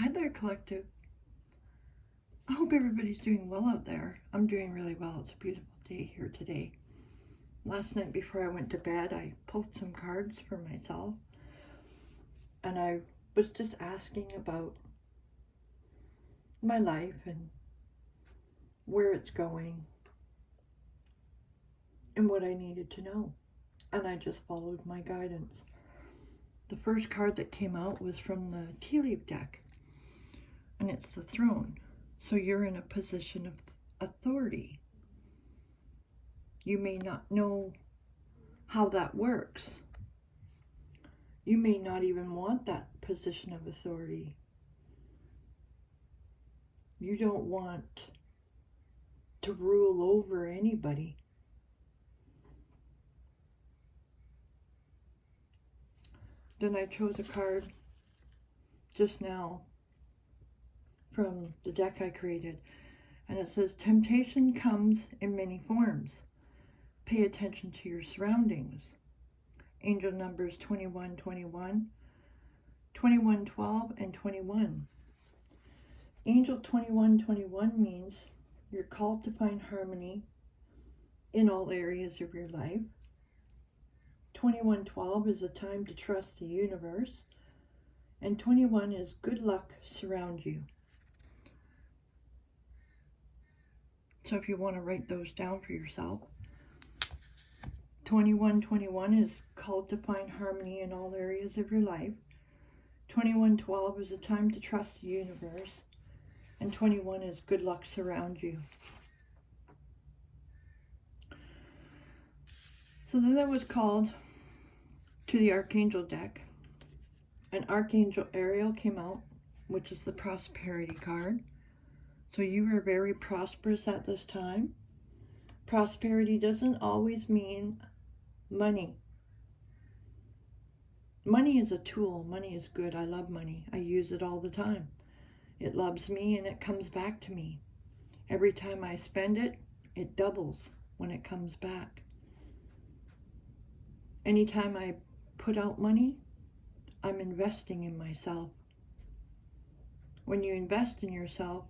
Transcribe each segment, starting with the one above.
Hi there, collective. I hope everybody's doing well out there. I'm doing really well. It's a beautiful day here today. Last night before I went to bed, I pulled some cards for myself, and I was just asking about my life and where it's going and what I needed to know. And I just followed my guidance. The first card that came out was from the tea leaf deck, and it's the throne. So you're in a position of authority. You may not know how that works. You may not even want that position of authority. You don't want to rule over anybody. Then I chose a card just now from the deck I created, and it says, temptation comes in many forms. Pay attention to your surroundings. Angel numbers 2121, 2112, and 21. Angel 2121 means you're called to find harmony in all areas of your life. 2112 is a time to trust the universe, and 21 is good luck surround you. So if you want to write those down for yourself, 2121 is called to find harmony in all areas of your life. 2112 is a time to trust the universe, and 21 is good luck surround you. So then I was called to the Archangel deck, and Archangel Ariel came out, which is the prosperity card. So you are very prosperous at this time. Prosperity doesn't always mean money. Money is a tool. Money is good. I love money. I use it all the time. It loves me and it comes back to me. Every time I spend it, it doubles when it comes back. Anytime I put out money, I'm investing in myself. When you invest in yourself,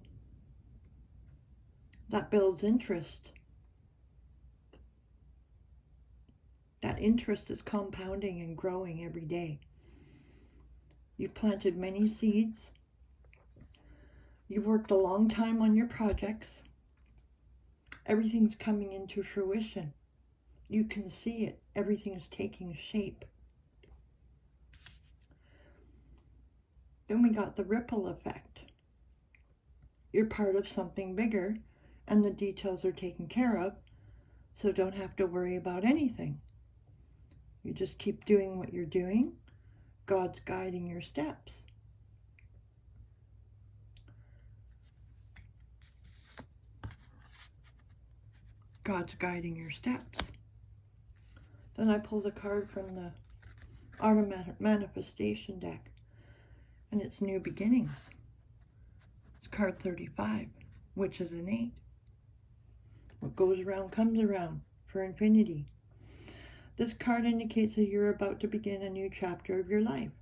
that builds interest. That interest is compounding and growing every day. You've planted many seeds. You've worked a long time on your projects. Everything's coming into fruition. You can see it. Everything is taking shape. Then we got the ripple effect. You're part of something bigger, and the details are taken care of, so don't have to worry about anything. You just keep doing what you're doing. God's guiding your steps. God's guiding your steps. Then I pulled a card from the Art of Manifestation deck, and it's New Beginnings. It's card 35, which is an 8. What goes around comes around for infinity. This card indicates that you're about to begin a new chapter of your life.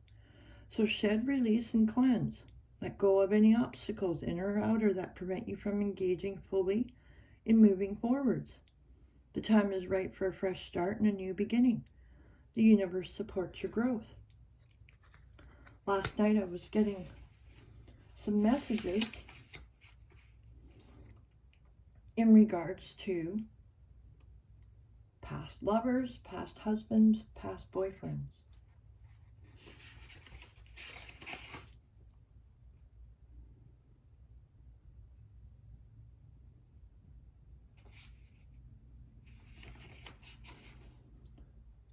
So shed, release, and cleanse. Let go of any obstacles, inner or outer, that prevent you from engaging fully in moving forwards. The time is right for a fresh start and a new beginning. The universe supports your growth. Last night I was getting some messages in regards to past lovers, past husbands, past boyfriends.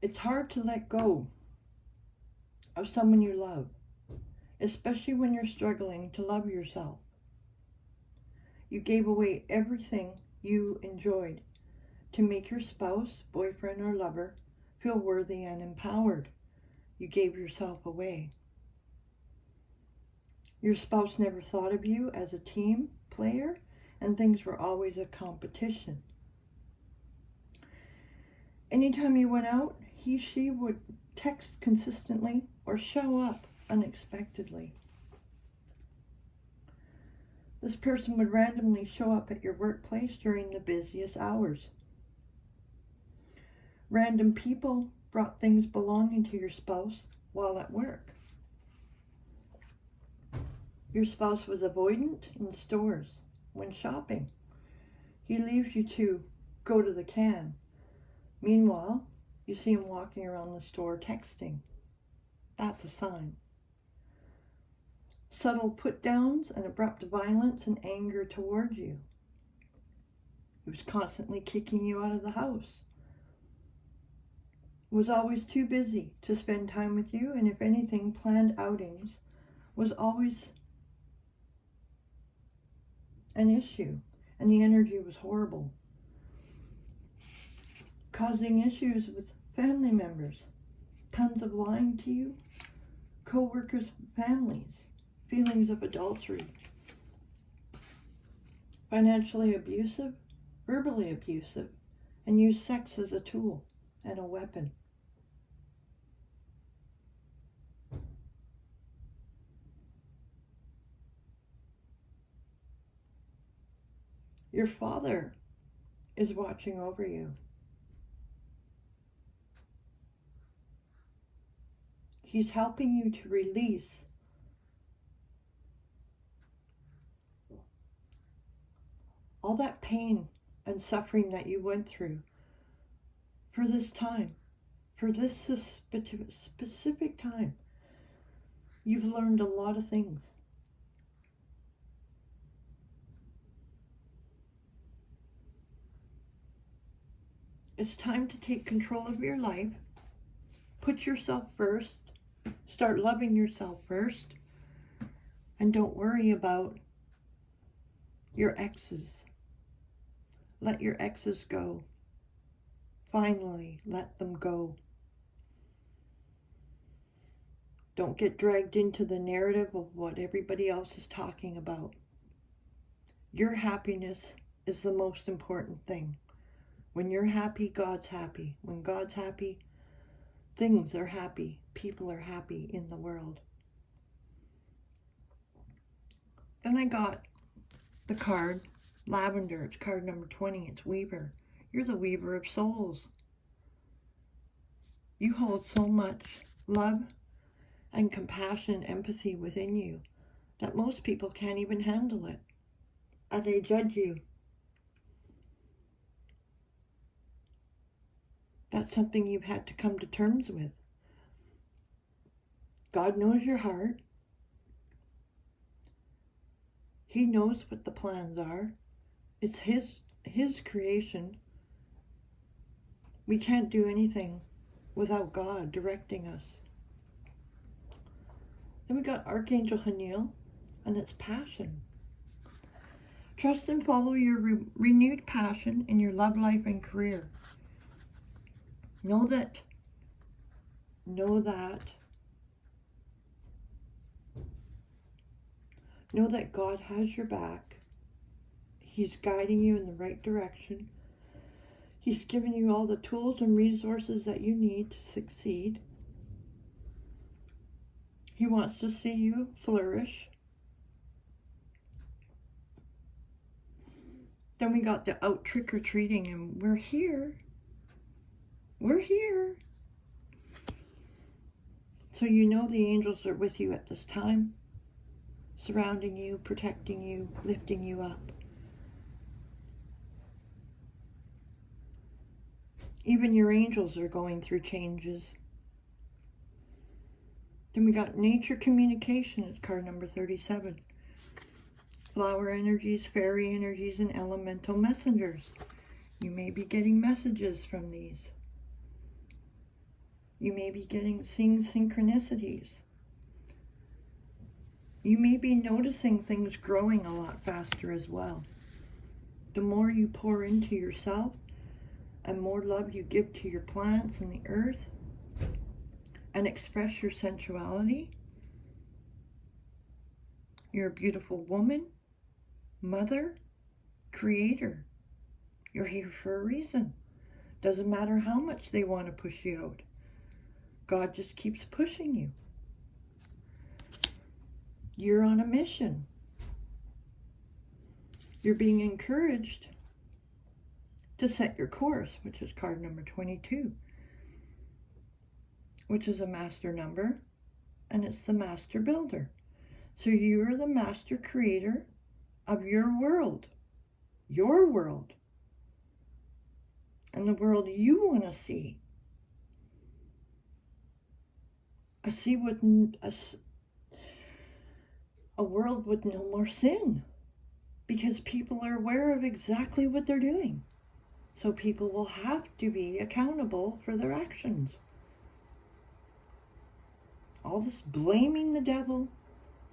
It's hard to let go of someone you love, especially when you're struggling to love yourself. You gave away everything you enjoyed to make your spouse, boyfriend, or lover feel worthy and empowered. You gave yourself away. Your spouse never thought of you as a team player, and things were always a competition. Anytime you went out, she would text consistently or show up unexpectedly. This person would randomly show up at your workplace during the busiest hours. Random people brought things belonging to your spouse while at work. Your spouse was avoidant in stores when shopping. He leaves you to go to the can. Meanwhile, you see him walking around the store texting. That's a sign. Subtle put-downs and abrupt violence and anger toward you. He was constantly kicking you out of the house. Was always too busy to spend time with you, and if anything, planned outings was always an issue, and the energy was horrible. Causing issues with family members, tons of lying to you, co-workers, families, feelings of adultery, financially abusive, verbally abusive, and used sex as a tool and a weapon. Your father is watching over you. He's helping you to release all that pain and suffering that you went through for this time, for this specific time. You've learned a lot of things. It's time to take control of your life. Put yourself first. Start loving yourself first. And don't worry about your exes. Let your exes go. Finally, let them go. Don't get dragged into the narrative of what everybody else is talking about. Your happiness is the most important thing. When you're happy, God's happy. When God's happy, things are happy. People are happy in the world. Then I got the card, Lavender. It's card number 20. It's Weaver. You're the weaver of souls. You hold so much love and compassion and empathy within you that most people can't even handle it. And they judge you. That's something you've had to come to terms with. God knows your heart. He knows what the plans are. It's his creation. We can't do anything without God directing us. Then we got Archangel Haniel, and it's passion. Trust and follow your renewed passion in your love life and career. Know that God has your back. He's guiding you in the right direction. He's given you all the tools and resources that you need to succeed. He wants to see you flourish. Then we got the out trick-or-treating, and we're here. We're here. So you know the angels are with you at this time, surrounding you, protecting you, lifting you up. Even your angels are going through changes. Then we got nature communication. It's card number 37. Flower energies, fairy energies, and elemental messengers. You may be getting messages from these. You may be seeing synchronicities. You may be noticing things growing a lot faster as well. The more you pour into yourself and more love you give to your plants and the earth and express your sensuality, you're a beautiful woman, mother, creator. You're here for a reason. Doesn't matter how much they want to push you out. God just keeps pushing you. You're on a mission. You're being encouraged to set your course, which is card number 22, which is a master number, and it's the master builder. So you're the master creator of your world, and the world you want to see. I see a world with no more sin, because people are aware of exactly what they're doing. So people will have to be accountable for their actions. All this blaming the devil,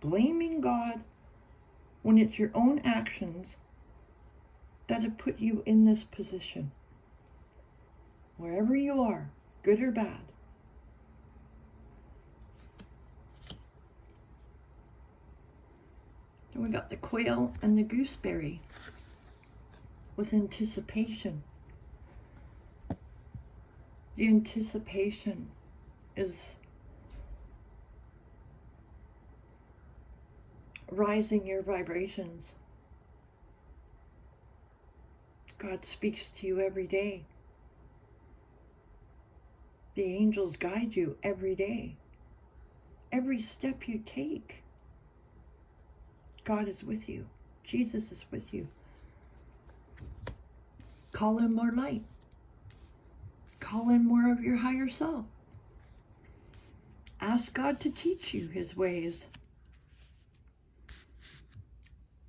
blaming God, when it's your own actions that have put you in this position. Wherever you are, good or bad. Then we got the quail and the gooseberry with anticipation. The anticipation is rising your vibrations. God speaks to you every day. The angels guide you every day. Every step you take, God is with you. Jesus is with you. Call in more light. Call in more of your higher self. Ask God to teach you his ways.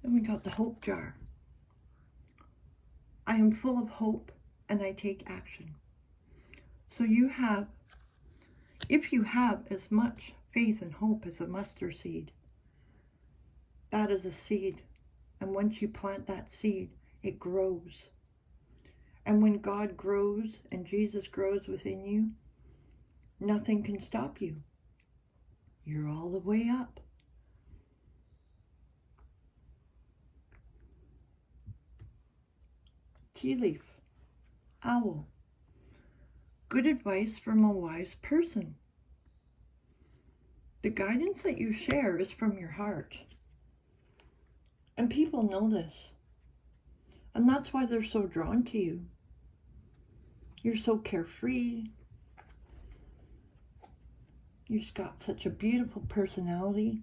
And we got the hope jar. I am full of hope and I take action. So if you have as much faith and hope as a mustard seed, that is a seed. And once you plant that seed, it grows. And when God grows and Jesus grows within you, nothing can stop you. You're all the way up. Tea leaf, owl. Good advice from a wise person. The guidance that you share is from your heart. And people know this. And that's why they're so drawn to you. You're so carefree. You've got such a beautiful personality.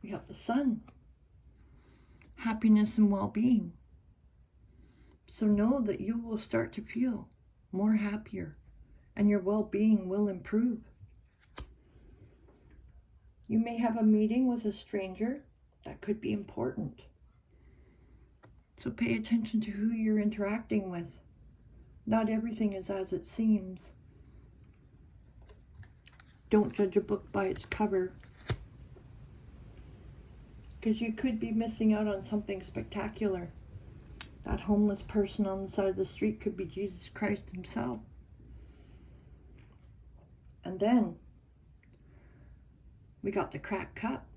We got the sun. Happiness and well-being. So know that you will start to feel more happier and your well-being will improve. You may have a meeting with a stranger that could be important. So pay attention to who you're interacting with. Not everything is as it seems. Don't judge a book by its cover, because you could be missing out on something spectacular. That homeless person on the side of the street could be Jesus Christ himself. And then we got the cracked cup.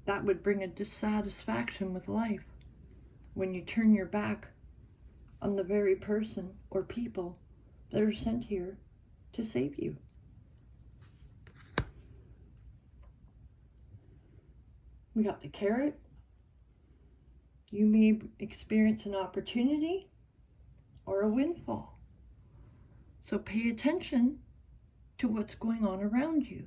That would bring a dissatisfaction with life when you turn your back on the very person or people that are sent here to save you. We got the carrot. You may experience an opportunity or a windfall. So pay attention to what's going on around you.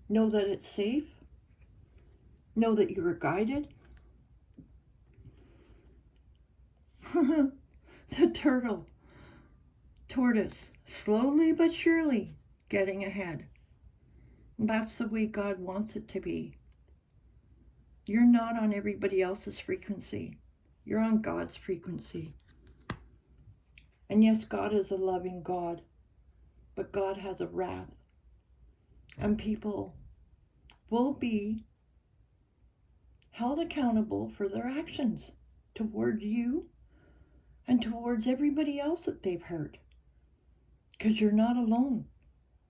Know that it's safe. Know that you are guided. The tortoise, slowly but surely getting ahead. That's the way God wants it to be. You're not on everybody else's frequency. You're on God's frequency. And yes, God is a loving God, but God has a wrath. And people will be held accountable for their actions toward you and towards everybody else that they've hurt. Because you're not alone.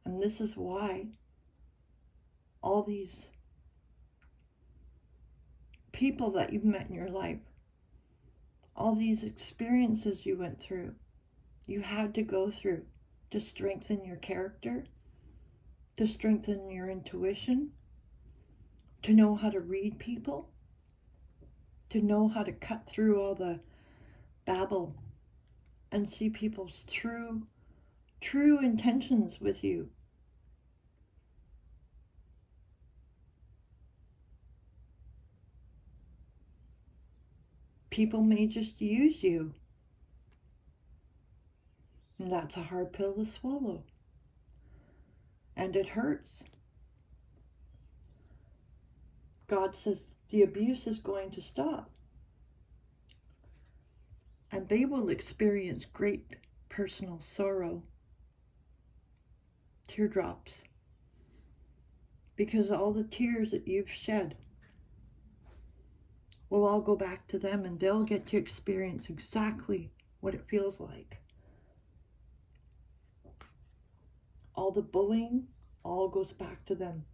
And this is why all these people that you've met in your life, all these experiences you went through, you had to go through to strengthen your character, to strengthen your intuition, to know how to read people, to know how to cut through all the babble and see people's true intentions with you. People may just use you, and that's a hard pill to swallow, and it hurts. God says the abuse is going to stop, and they will experience great personal sorrow, teardrops, because all the tears that you've shed will all go back to them, and they'll get to experience exactly what it feels like. All the bullying all goes back to them.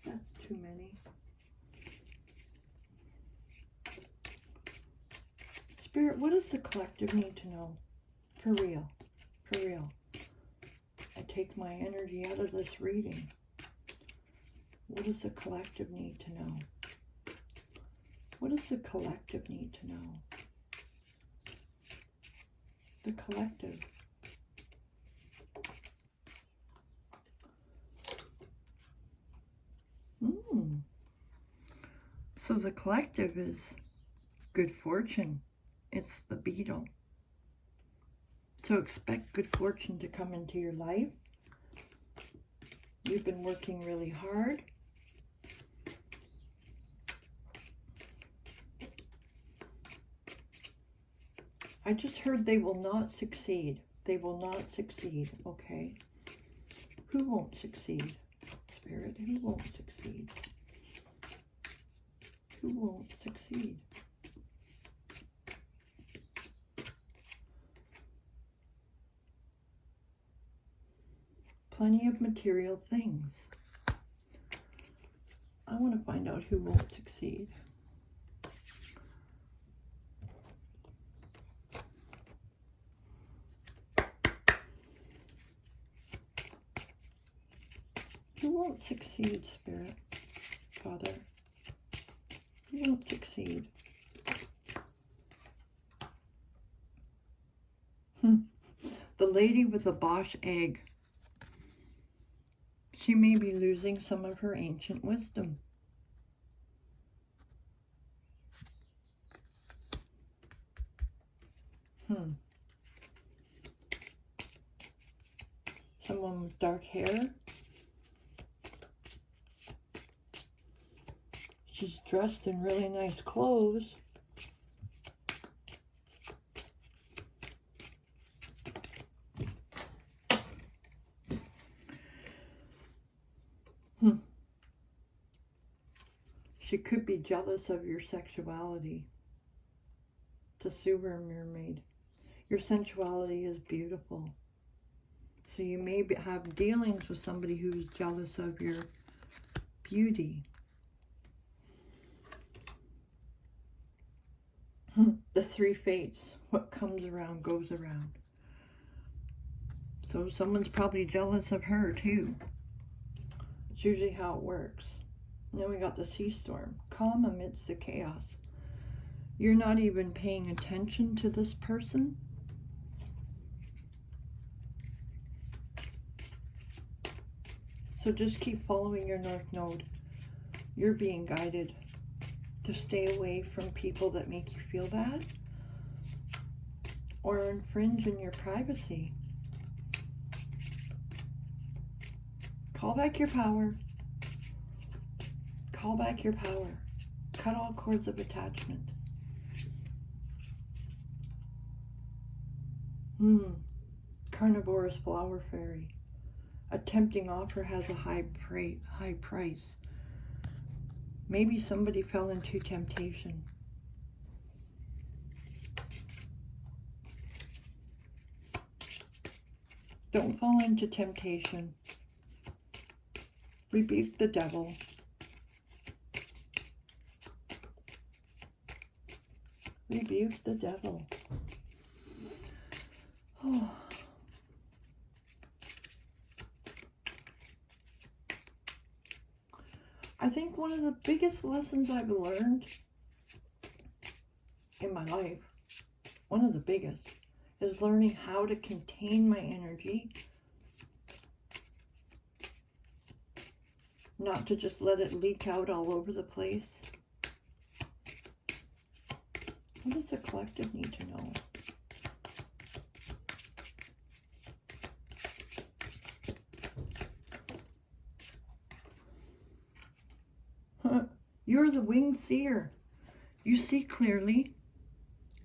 That's too many. Spirit, what does the collective need to know? For real. For real. I take my energy out of this reading. What does the collective need to know? What does the collective need to know? The collective. So the collective is good fortune. It's the beetle. So expect good fortune to come into your life. You've been working really hard. I just heard they will not succeed. They will not succeed, okay? Who won't succeed? Spirit, who won't succeed? Who won't succeed? Plenty of material things. I want to find out who won't succeed. Who won't succeed, Spirit, Father? Who won't succeed? The lady with the Bosch egg. She may be losing some of her ancient wisdom. Someone with dark hair. She's dressed in really nice clothes. She could be jealous of your sexuality. The sewer mermaid. Your sensuality is beautiful. So you may have dealings with somebody who's jealous of your beauty. The three fates. What comes around goes around. So someone's probably jealous of her too. It's usually how it works. And then we got the sea storm. Calm amidst the chaos. You're not even paying attention to this person. So just keep following your North Node. You're being guided to stay away from people that make you feel bad or infringe on your privacy. Call back your power. Call back your power. Cut all cords of attachment. Carnivorous flower fairy. A tempting offer has a high price. Maybe somebody fell into temptation. Don't fall into temptation. Rebuke the devil. Rebuke the devil. Oh. I think one of the biggest lessons I've learned in my life, one of the biggest, is learning how to contain my energy. Not to just let it leak out all over the place. What does the collective need to know? You're the winged seer. You see clearly.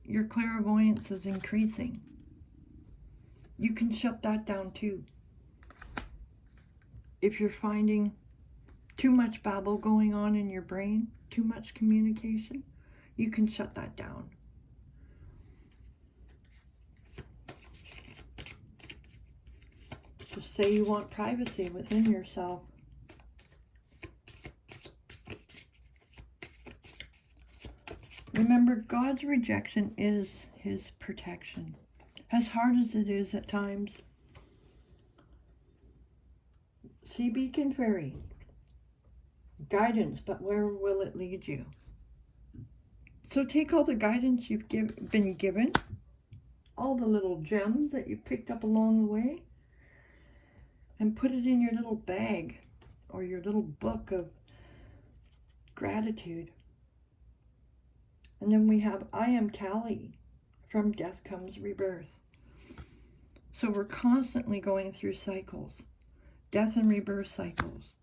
Your clairvoyance is increasing. You can shut that down too. If you're finding too much babble going on in your brain, too much communication, you can shut that down. Just say you want privacy within yourself. Remember, God's rejection is his protection. As hard as it is at times. See Beacon Fairy. Guidance, but where will it lead you? So take all the guidance you've been given, all the little gems that you've picked up along the way, and put it in your little bag or your little book of gratitude. And then we have I Am Kali, from Death Comes Rebirth. So we're constantly going through cycles, death and rebirth cycles.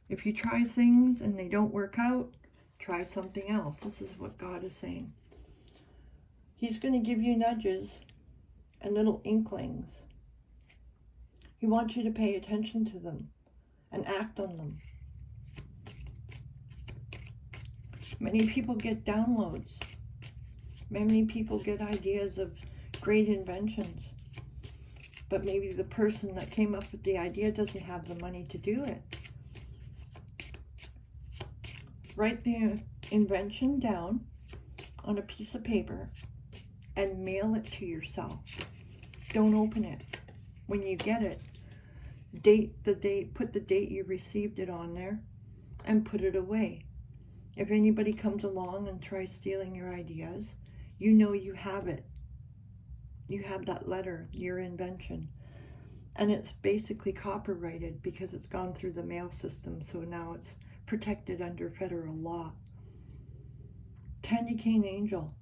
If you try things and they don't work out, try something else. This is what God is saying. He's going to give you nudges and little inklings. He wants you to pay attention to them and act on them. Many people get downloads. Many people get ideas of great inventions. But maybe the person that came up with the idea doesn't have the money to do it. Write the invention down on a piece of paper and mail it to yourself. Don't open it. When you get it, put the date you received it on there and put it away. If anybody comes along and tries stealing your ideas, you know you have it. You have that letter, your invention. And it's basically copyrighted because it's gone through the mail system, so now it's protected under federal law. Candy Cane Angel,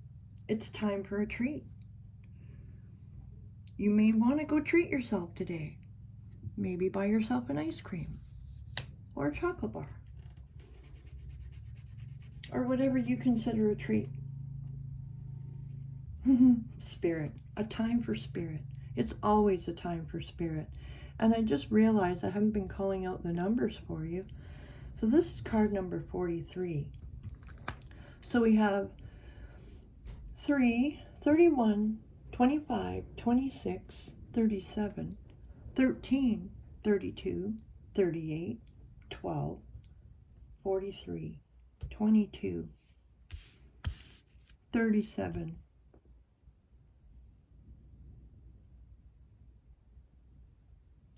it's time for a treat. You may want to go treat yourself today. Maybe buy yourself an ice cream or a chocolate bar or whatever you consider a treat. Spirit, a time for spirit. It's always a time for spirit. And I just realized I haven't been calling out the numbers for you. So this is card number 43. So we have 3, 31, 25, 26, 37, 13, 32, 38, 12, 43, 22, 37,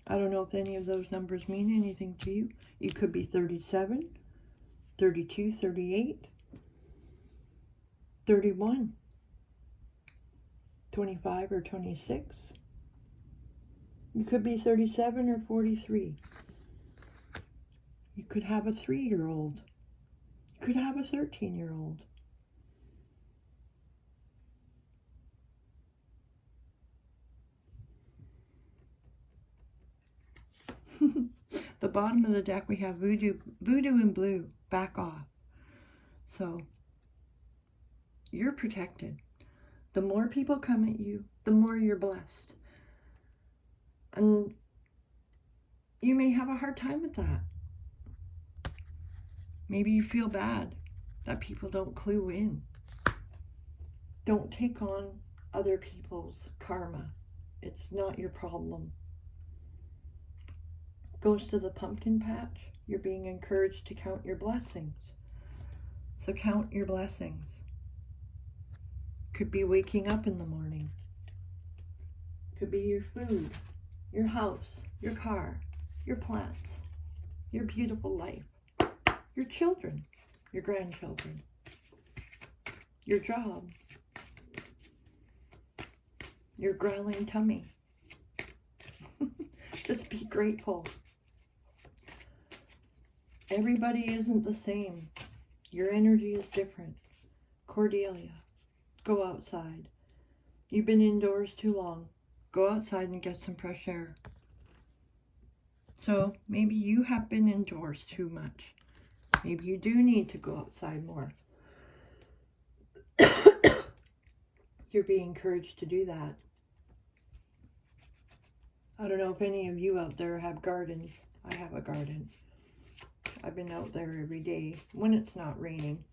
I don't know if any of those numbers mean anything to you. You could be 37, 32, 38, 31, 25 or 26. You could be 37 or 43. You could have a 3-year-old. You could have a 13-year-old. The bottom of the deck we have Voodoo in blue, back off. So you're protected. The more people come at you, the more you're blessed. And you may have a hard time with that. Maybe you feel bad that people don't clue in. Don't take on other people's karma. It's not your problem. goes to the pumpkin patch, you're being encouraged to count your blessings. So count your blessings. Could be waking up in the morning. Could be your food, your house, your car, your plants, your beautiful life, your children, your grandchildren, your job, your growling tummy. Just be grateful. Everybody isn't the same. Your energy is different. Cordelia, go outside. You've been indoors too long. Go outside and get some fresh air. So maybe you have been indoors too much. Maybe you do need to go outside more. You're being encouraged to do that. I don't know if any of you out there have gardens. I have a garden. I've been out there every day when it's not raining,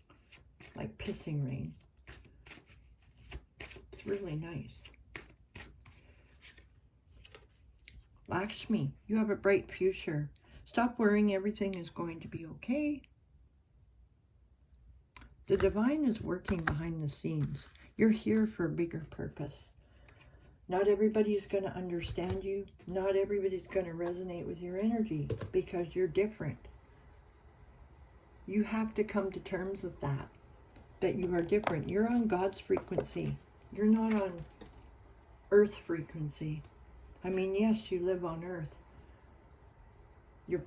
like pissing rain. It's really nice. Lakshmi, you have a bright future. Stop worrying, everything is going to be okay. The divine is working behind the scenes. You're here for a bigger purpose. Not everybody is going to understand you. Not everybody's going to resonate with your energy because you're different. You have to come to terms with that you are different. You're on God's frequency. You're not on Earth's frequency. I mean, yes, you live on Earth.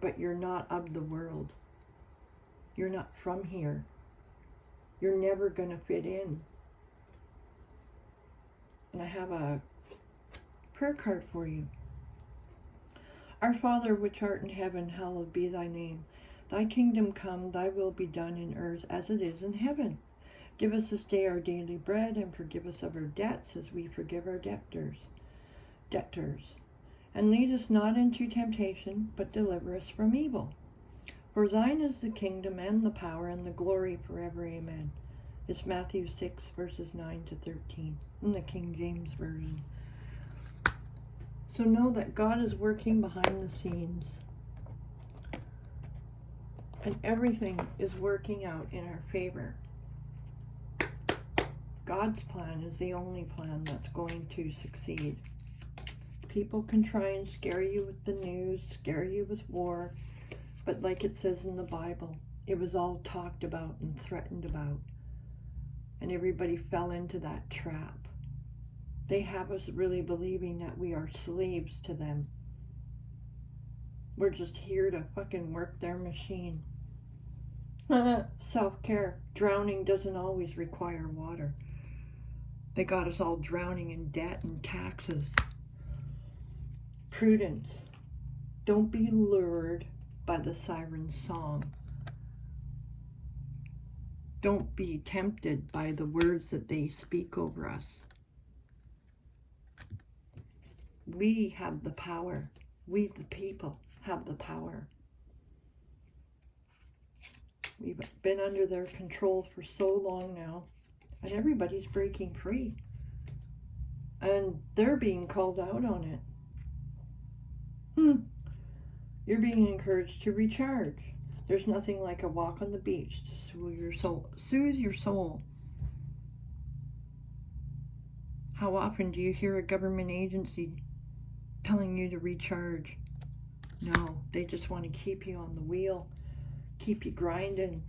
But you're not of the world. You're not from here. You're never going to fit in. And I have a prayer card for you. Our Father, which art in heaven, hallowed be thy name. Thy kingdom come, thy will be done in earth as it is in heaven. Give us this day our daily bread, and forgive us of our debts as we forgive our debtors. And lead us not into temptation, but deliver us from evil. For thine is the kingdom and the power and the glory forever. Amen. It's Matthew 6, verses 9 to 13 in the King James Version. So know that God is working behind the scenes. And everything is working out in our favor. God's plan is the only plan that's going to succeed. People can try and scare you with the news, scare you with war, but like it says in the Bible, it was all talked about and threatened about. And everybody fell into that trap. They have us really believing that we are slaves to them. We're just here to fucking work their machine. Self-care. Drowning doesn't always require water. They got us all drowning in debt and taxes. Prudence. Don't be lured by the siren's song. Don't be tempted by the words that they speak over us. We have the power. We, the people, have the power. We've been under their control for so long now, and everybody's breaking free. And they're being called out on it. You're being encouraged to recharge. There's nothing like a walk on the beach to soothe your soul. How often do you hear a government agency telling you to recharge? No, they just want to keep you on the wheel, keep you grinding,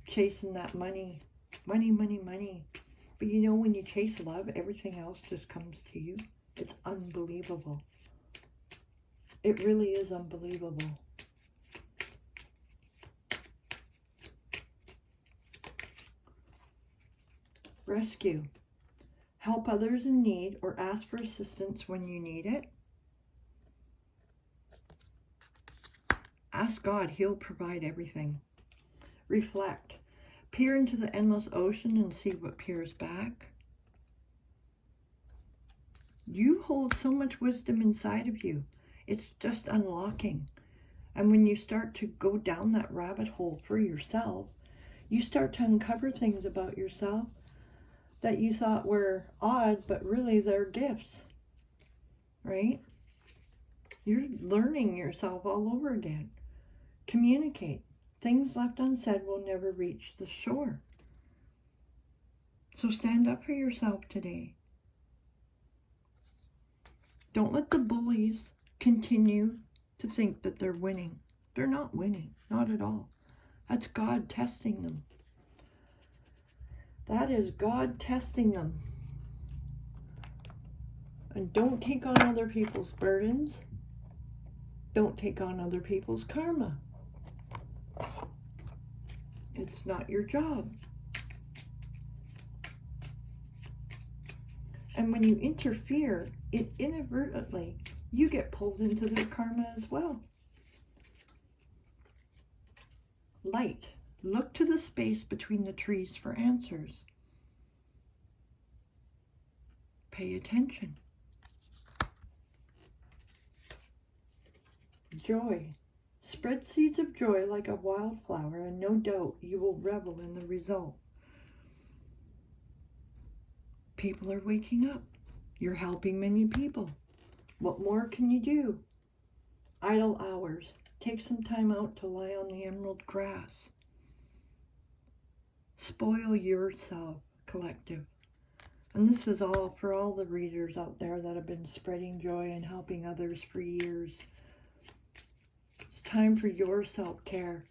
chasing that money. Money, money, money. But you know, when you chase love, everything else just comes to you. It's unbelievable. It really is unbelievable. Rescue. Help others in need or ask for assistance when you need it. Ask God, He'll provide everything. Reflect. Peer into the endless ocean and see what peers back. You hold so much wisdom inside of you. It's just unlocking. And when you start to go down that rabbit hole for yourself, you start to uncover things about yourself that you thought were odd, but really they're gifts, right? You're learning yourself all over again. Communicate. Things left unsaid will never reach the shore. So stand up for yourself today. Don't let the bullies continue to think that they're winning. They're not winning, not at all. That's God testing them. That is God testing them. And don't take on other people's burdens. Don't take on other people's karma. It's not your job. And when you interfere, it inadvertently, you get pulled into their karma as well. Light. Look to the space between the trees for answers. Pay attention. Joy. Spread seeds of joy like a wildflower, and no doubt you will revel in the result. People are waking up. You're helping many people. What more can you do? Idle hours. Take some time out to lie on the emerald grass. Spoil yourself, collective. And this is all for all the readers out there that have been spreading joy and helping others for years. It's time for your self-care.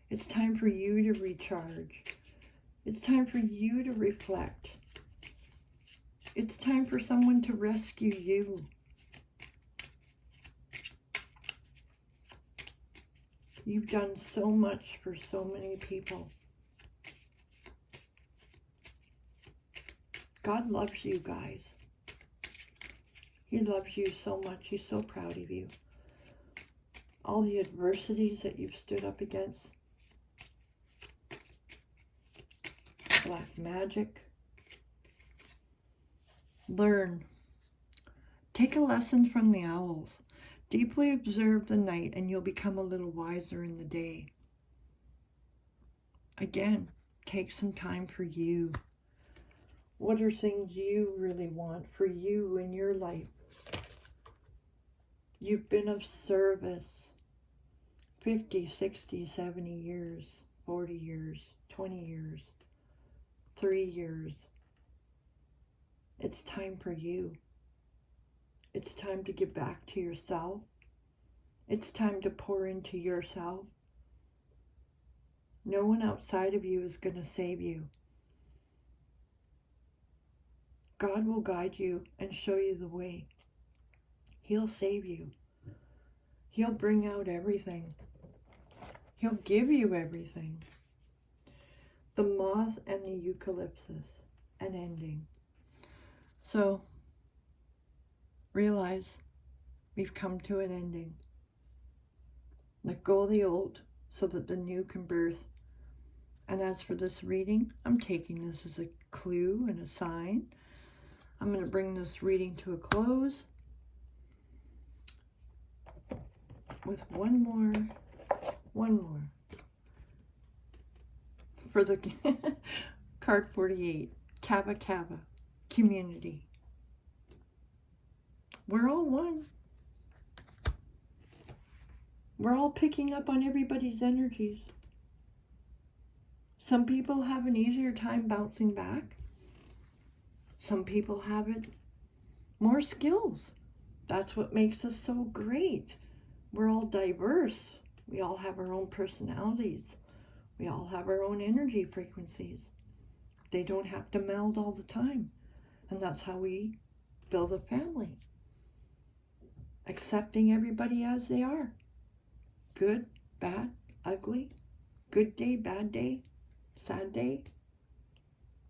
It's time for you to recharge. It's time for you to reflect. It's time for someone to rescue you. You've done so much for so many people. God loves you guys. He loves you so much. He's so proud of you. All the adversities that you've stood up against. Black magic. Learn. Take a lesson from the owls. Deeply observe the night and you'll become a little wiser in the day. Again, take some time for you. What are things you really want for you in your life? You've been of service 50, 60, 70 years, 40 years, 20 years, 3 years. It's time for you. It's time to give back to yourself. It's time to pour into yourself. No one outside of you is going to save you. God will guide you and show you the way. He'll save you. He'll bring out everything. He'll give you everything. The moth and the eucalyptus, an ending. So, realize we've come to an ending. Let go of the old so that the new can birth. And as for this reading, I'm taking this as a clue and a sign. I'm going to bring this reading to a close with one more. For the card 48, Kava Kava, community. We're all one. We're all picking up on everybody's energies. Some people have an easier time bouncing back. Some people have it more skills. That's what makes us so great. We're all diverse. We all have our own personalities. We all have our own energy frequencies. They don't have to meld all the time. And that's how we build a family. Accepting everybody as they are. Good, bad, ugly, good day, bad day, sad day.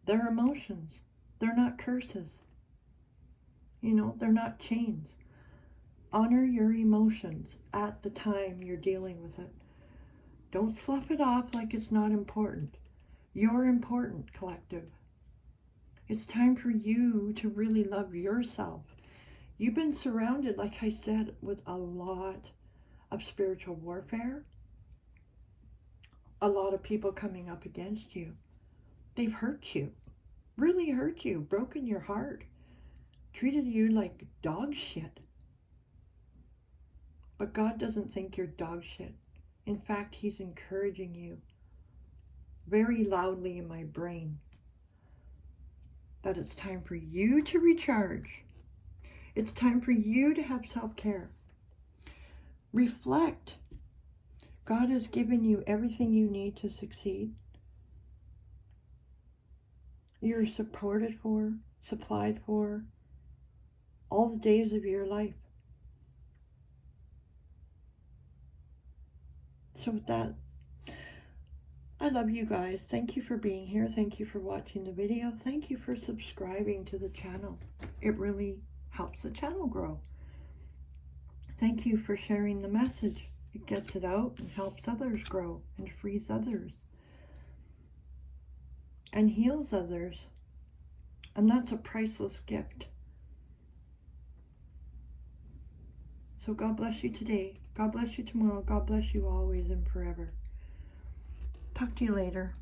They're emotions. They're not curses. You know, they're not chains. Honor your emotions at the time you're dealing with it. Don't slough it off like it's not important. You're important, collective. It's time for you to really love yourself. You've been surrounded, like I said, with a lot of spiritual warfare. A lot of people coming up against you. They've hurt you. Really hurt you, broken your heart, treated you like dog shit. But God doesn't think you're dog shit. In fact, He's encouraging you very loudly in my brain that it's time for you to recharge. It's time for you to have self-care. Reflect. God has given you everything you need to succeed. You're supported for, supplied for, all the days of your life. So with that, I love you guys. Thank you for being here. Thank you for watching the video. Thank you for subscribing to the channel. It really helps the channel grow. Thank you for sharing the message. It gets it out and helps others grow and frees others and heals others. And that's a priceless gift. So God bless you today. God bless you tomorrow. God bless you always and forever. Talk to you later.